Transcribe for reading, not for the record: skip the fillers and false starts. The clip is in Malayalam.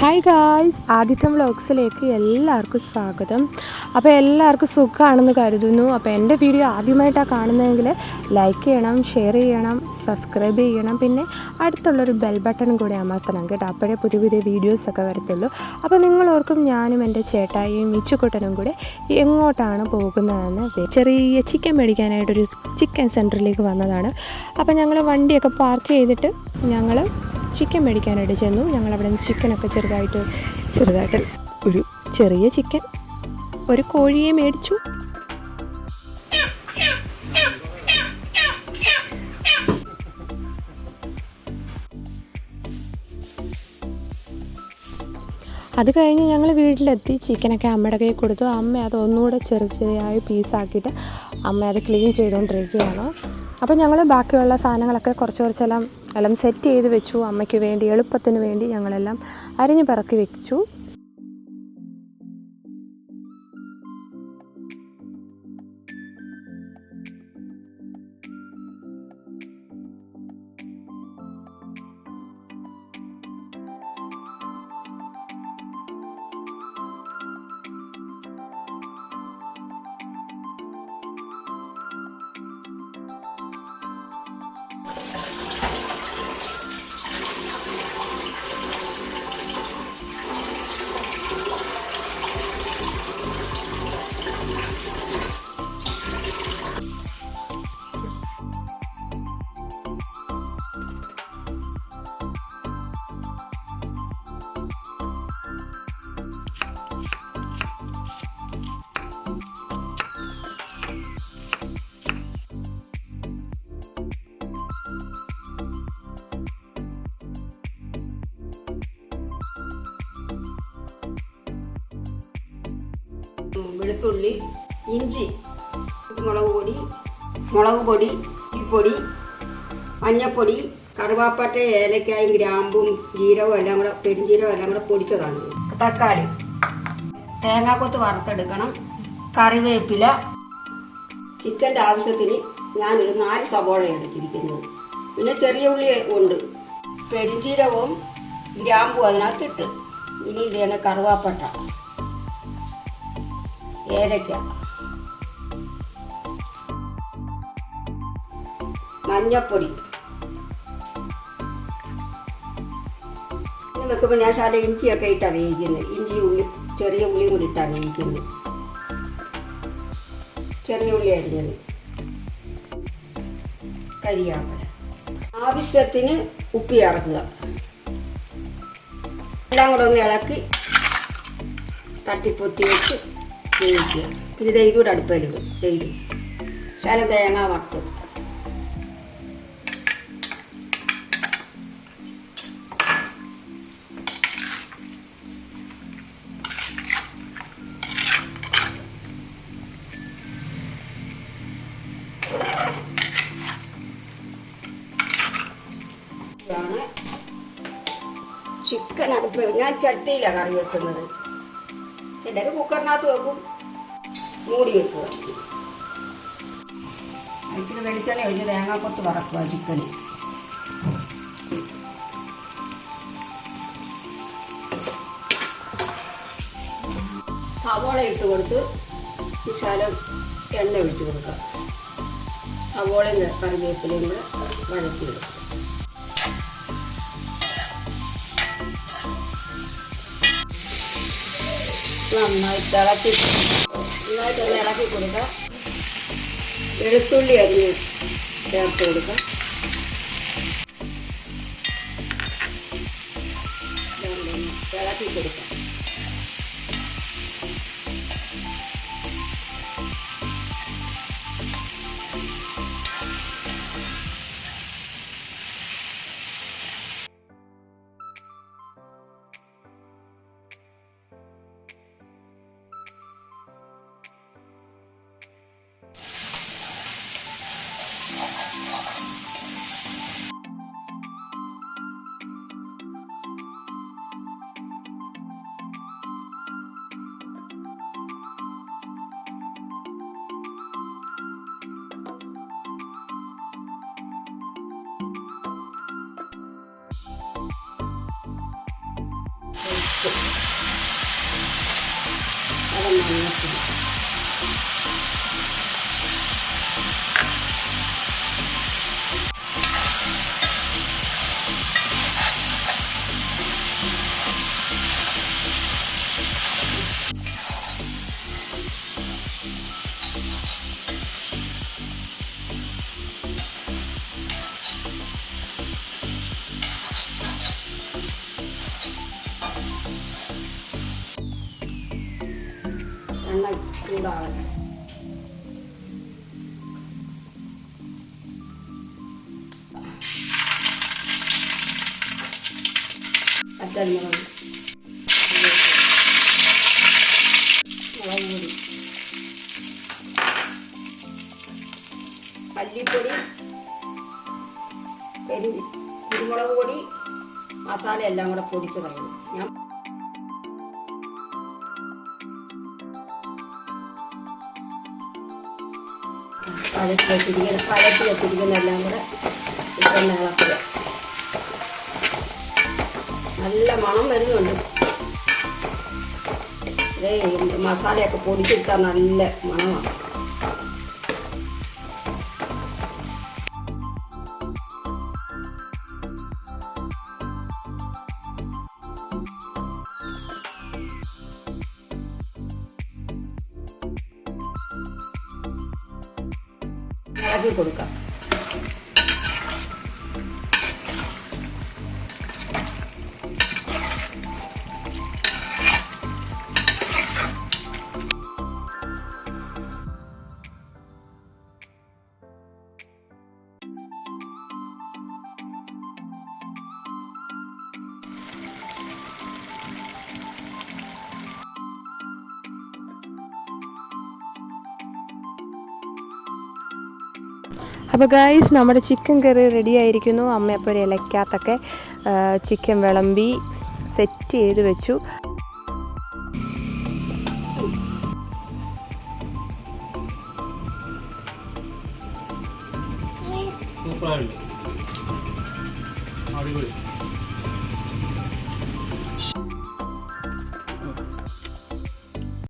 ഹായ് ഗായ്സ്, ആദിത്യം വ്ളോഗ്സിലേക്ക് എല്ലാവർക്കും സ്വാഗതം. അപ്പോൾ എല്ലാവർക്കും സുഖമാണെന്ന് കരുതുന്നു. അപ്പോൾ എൻ്റെ വീഡിയോ ആദ്യമായിട്ടാണ് കാണുന്നതെങ്കിൽ ലൈക്ക് ചെയ്യണം, ഷെയർ ചെയ്യണം, സബ്സ്ക്രൈബ് ചെയ്യണം, പിന്നെ അടുത്തുള്ളൊരു ബെൽ ബട്ടണും കൂടി അമർത്തണം കേട്ടോ. അപ്പോഴേ പുതിയ പുതിയ വീഡിയോസൊക്കെ വരത്തുള്ളൂ. അപ്പോൾ നിങ്ങളോർക്കും ഞാനും എൻ്റെ ചേട്ടായിയും മിച്ചുക്കുട്ടനും കൂടെ എങ്ങോട്ടാണ് പോകുന്നതെന്ന്. ചെറിയ ചിക്കൻ മേടിക്കാനായിട്ടൊരു ചിക്കൻ സെൻറ്ററിലേക്ക് വന്നതാണ്. അപ്പോൾ ഞങ്ങൾ വണ്ടിയൊക്കെ പാർക്ക് ചെയ്തിട്ട് ഞങ്ങൾ ചിക്കൻ മേടിക്കാനായിട്ട് ചെന്നു. ഞങ്ങളവിടെ നിന്ന് ചിക്കനൊക്കെ ചെറുതായിട്ട് ഒരു ചെറിയ ചിക്കൻ, ഒരു കോഴിയെ മേടിച്ചു. അത് കഴിഞ്ഞ് ഞങ്ങൾ വീട്ടിലെത്തി. ചിക്കനൊക്കെ അമ്മയുടെ കയ്യിൽ കൊടുത്തു. അമ്മ അത് ഒന്നുകൂടെ ചെറിയ പീസാക്കിയിട്ട് അമ്മ അത് ക്ലീൻ ചെയ്തുകൊണ്ടിരിക്കുകയാണ്. അപ്പോൾ ഞങ്ങൾ ബാക്കിയുള്ള സാധനങ്ങളൊക്കെ കുറച്ചെല്ലാം സെറ്റ് ചെയ്ത് വെച്ചു. അമ്മയ്ക്ക് വേണ്ടി എളുപ്പത്തിന് വേണ്ടി ഞങ്ങളെല്ലാം അരിഞ്ഞ് പറക്കി വെച്ചു. വെളുത്തുള്ളി, ഇഞ്ചി, മുളക് പൊടി, പൊടി, മഞ്ഞപ്പൊടി, കറുവാപ്പട്ട, ഏലക്കായും ഗ്രാമ്പും ജീരകവും എല്ലാം കൂടെ, പെരുംജീരകവും എല്ലാം കൂടെ പൊടിച്ചതാണ്. തക്കാളി, തേങ്ങാക്കൊത്ത് വറുത്തെടുക്കണം, കറിവേപ്പില. ചിക്കൻ്റെ ആവശ്യത്തിന് ഞാനൊരു 4 സവോള എടുത്തിരിക്കുന്നത്. പിന്നെ ചെറിയ ഉള്ളി ഉണ്ട്, പെരുംജീരകവും ഗ്രാമ്പും അതിനകത്തിട്ട്. ഇനി ഇതാണ് കറുവാപ്പട്ട, ഏലക്ക, മഞ്ഞപ്പൊടി. ഇനി വെക്കുമ്പോൾ ഞാൻ ശാല ഇഞ്ചിയൊക്കെ ഇട്ടാണ് വേവിക്കുന്നത്. ഇഞ്ചി ഉള്ളി, ചെറിയ ഉള്ളിയും കൂടി ഇട്ടാണ് വേവിക്കുന്നത്. ചെറിയ ഉള്ളി അരിഞ്ഞത്, കരിയാപ്പില, ആവശ്യത്തിന് ഉപ്പി ചേർക്കുക. എല്ലാം കൂടെ ഒന്ന് ഇളക്കി തട്ടിപ്പൊത്തി വെച്ച് വേവിക്കുക. പിന്നെ ഇതുകൂടെ അടുപ്പയിലിടും. ശാല തേങ്ങ വറുത്ത്, ഇതാണ് ചിക്കൻ അടുപ്പ്. ഞാൻ ചട്ടിയിലാണ് കറി വെക്കുന്നത്. ചിലർ കുക്കറിനകത്ത് വെക്കും, മൂടി വെക്കുക. ഇച്ചിരി വെളിച്ചെണ്ണ ഒഴിച്ച് തേങ്ങാക്കൊത്ത് വറക്കുക ചിക്കന്. സവോള ഇട്ട് കൊടുത്ത് വിശാലം എണ്ണ ഒഴിച്ച് കൊടുക്കുക. സവോളയും കറിവേപ്പിലയും കൂടെ വഴറ്റിയിടുക. നന്നായിട്ട് ഇളക്കി കൊടുക്കുക. വെളുത്തുള്ളി അരിഞ്ഞ് ചേർത്ത് കൊടുക്കുക. ഇളക്കി കൊടുക്കുക. ചൂടാകട്ടെ. പച്ചമുളക്, മുളക് പൊടി, മല്ലിപ്പൊടി, കുരുമുളക് പൊടി, മസാല എല്ലാം കൂടെ പൊടിച്ച് കളയും. ഞാൻ പഴത്തി വെച്ചിരിക്കുന്ന എല്ലാം കൂടെ ഇട്ടൊന്ന് ഇളക്കുക. നല്ല മണം വരുന്നുണ്ട്. മസാലയൊക്കെ പൊടിച്ചിട്ടാൽ നല്ല മണമാണ്. ഇളക്കി കൊടുക്കാം. അപ്പോൾ ഗായ്സ്, നമ്മുടെ ചിക്കൻ കറി റെഡി ആയിരിക്കുന്നു. അമ്മ അപ്പോൾ ഒരു ഇലക്കകത്തൊക്കെ ചിക്കൻ വിളമ്പി സെറ്റ് ചെയ്ത് വെച്ചു. സൂപ്പറായിട്ട് അടിപൊളി.